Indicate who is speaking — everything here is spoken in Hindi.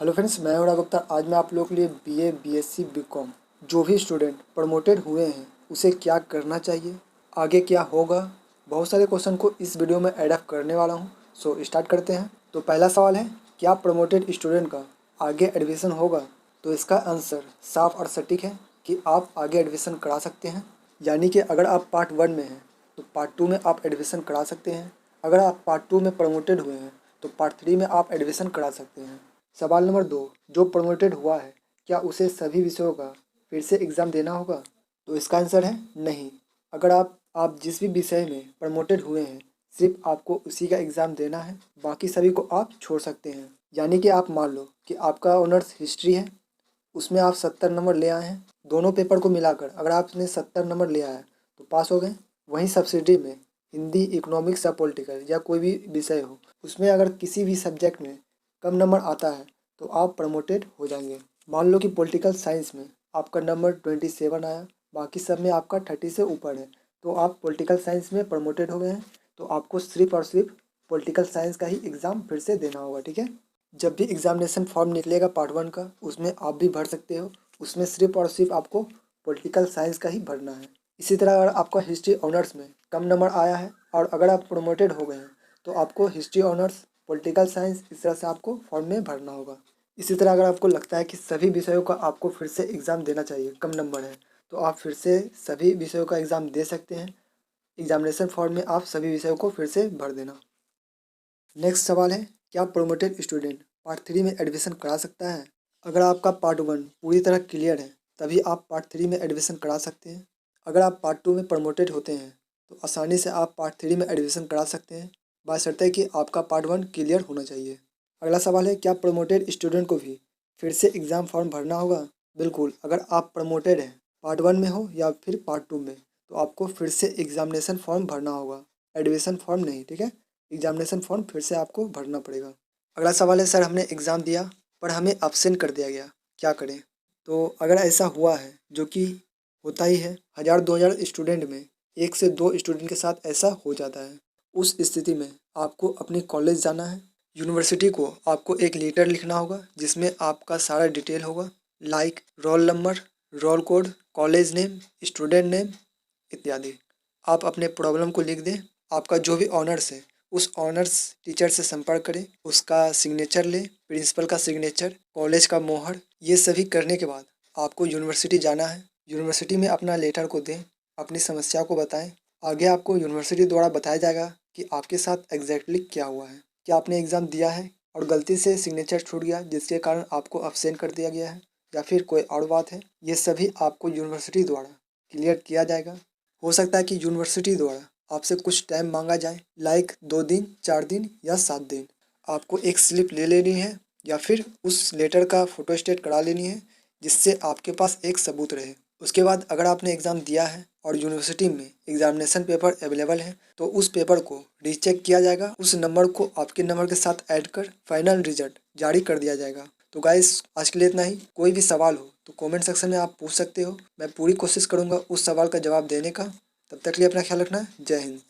Speaker 1: हेलो फ्रेंड्स, मैं हूं गुप्ता। आज मैं आप लोगों के लिए बीए, बीएससी, बीकॉम जो भी स्टूडेंट प्रमोटेड हुए हैं उसे क्या करना चाहिए, आगे क्या होगा, बहुत सारे क्वेश्चन को इस वीडियो में ऐड अप करने वाला हूं। सो स्टार्ट करते हैं। तो पहला सवाल है, क्या प्रमोटेड स्टूडेंट का आगे एडमिशन होगा? तो इसका आंसर साफ और सटीक है कि आप आगे एडमिशन करा सकते हैं। यानी कि अगर आप पार्ट 1 में हैं तो पार्ट 2 में आप एडमिशन करा सकते हैं। अगर आप पार्ट 2 में प्रमोटेड हुए हैं तो पार्ट 3 में आप एडमिशन करा सकते हैं। सवाल नंबर 2, जो प्रमोटेड हुआ है क्या उसे सभी विषयों का फिर से एग्ज़ाम देना होगा? तो इसका आंसर है नहीं। अगर आप जिस भी विषय में प्रमोटेड हुए हैं सिर्फ आपको उसी का एग्ज़ाम देना है, बाकी सभी को आप छोड़ सकते हैं। यानी कि आप मान लो कि आपका ऑनर्स हिस्ट्री है, उसमें आप 70 नंबर ले आए हैं। दोनों पेपर को मिलाकर अगर आपने 70 नंबर ले आया तो पास हो गए। वहीं सब्सिडी में हिंदी, इकोनॉमिक्स या पॉलिटिकल या कोई भी विषय हो, उसमें अगर किसी भी सब्जेक्ट में कम नंबर आता है तो आप प्रमोटेड हो जाएंगे। मान लो कि पॉलिटिकल साइंस में आपका नंबर 27 आया, बाकी सब में आपका 30 से ऊपर है, तो आप पॉलिटिकल साइंस में प्रमोटेड हो गए हैं। तो आपको सिर्फ और सिर्फ पॉलिटिकल साइंस का ही एग्ज़ाम फिर से देना होगा, ठीक है। जब भी एग्जामिनेशन फॉर्म निकलेगा पार्ट 1 का, उसमें आप भी भर सकते हो। उसमें सिर्फ और सिर्फ आपको पॉलिटिकल साइंस का ही भरना है। इसी तरह अगर आपका हिस्ट्री ऑनर्स में कम नंबर आया है और अगर आप प्रमोटेड हो गए हैं तो आपको हिस्ट्री ऑनर्स, पॉलिटिकल साइंस इस तरह से आपको फॉर्म में भरना होगा। इसी तरह अगर आपको लगता है कि सभी विषयों का आपको फिर से एग्ज़ाम देना चाहिए, कम नंबर है, तो आप फिर से सभी विषयों का एग्ज़ाम दे सकते हैं। एग्जामिनेशन फॉर्म में आप सभी विषयों को फिर से भर देना। नेक्स्ट सवाल है, क्या प्रमोटेड स्टूडेंट पार्ट 3 में एडमिशन करा सकता है? अगर आपका पार्ट 1 पूरी तरह क्लियर है तभी आप पार्ट 3 में एडमिशन करा सकते हैं। अगर आप पार्ट 2 में प्रमोटेड होते हैं तो आसानी से आप पार्ट 3 में एडमिशन करा सकते हैं, बशर्ते कि आपका पार्ट 1 क्लियर होना चाहिए। अगला सवाल है, क्या प्रमोटेड स्टूडेंट को भी फिर से एग्ज़ाम फॉर्म भरना होगा? बिल्कुल, अगर आप प्रमोटेड हैं, पार्ट 1 में हो या फिर पार्ट 2 में, तो आपको फिर से एग्जामिनेशन फॉर्म भरना होगा, एडमिशन फॉर्म नहीं, ठीक है। एग्जामिनेशन फॉर्म फिर से आपको भरना पड़ेगा। अगला सवाल है, सर हमने एग्ज़ाम दिया पर हमें अब्सेंट कर दिया गया, क्या करें? तो अगर ऐसा हुआ है, जो कि होता ही है, 1000-2000 स्टूडेंट में 1 से 2 स्टूडेंट के साथ ऐसा हो जाता है, उस स्थिति में आपको अपनी कॉलेज जाना है। यूनिवर्सिटी को आपको एक लेटर लिखना होगा जिसमें आपका सारा डिटेल होगा, like roll number, roll code, college name, student name इत्यादि। आप अपने प्रॉब्लम को लिख दें। आपका जो भी ऑनर्स है उस ऑनर्स टीचर से संपर्क करें, उसका सिग्नेचर लें, प्रिंसिपल का सिग्नेचर, कॉलेज का मोहर। ये सभी करने के बाद आपको यूनिवर्सिटी जाना है। यूनिवर्सिटी में अपना लेटर को दें, अपनी समस्या को बताएं। आगे आपको यूनिवर्सिटी द्वारा बताया जाएगा कि आपके साथ एग्जैक्टली क्या हुआ है। क्या आपने एग्ज़ाम दिया है और गलती से सिग्नेचर छूट गया जिसके कारण आपको अब्सेंट कर दिया गया है, या फिर कोई और बात है, ये सभी आपको यूनिवर्सिटी द्वारा क्लियर किया जाएगा। हो सकता है कि यूनिवर्सिटी द्वारा आपसे कुछ टाइम मांगा जाए, लाइक 2 दिन, 4 दिन या 7 दिन। आपको एक स्लिप ले लेनी है या फिर उस लेटर का फोटोस्टेट करा लेनी है जिससे आपके पास एक सबूत रहे। उसके बाद अगर आपने एग्ज़ाम दिया है और यूनिवर्सिटी में एग्जामिनेशन पेपर अवेलेबल है तो उस पेपर को रीचेक किया जाएगा, उस नंबर को आपके नंबर के साथ ऐड कर फाइनल रिजल्ट जारी कर दिया जाएगा। तो गाइस, आज के लिए इतना ही। कोई भी सवाल हो तो कमेंट सेक्शन में आप पूछ सकते हो। मैं पूरी कोशिश करूँगा उस सवाल का जवाब देने का। तब तक के लिए अपना ख्याल रखना। जय हिंद।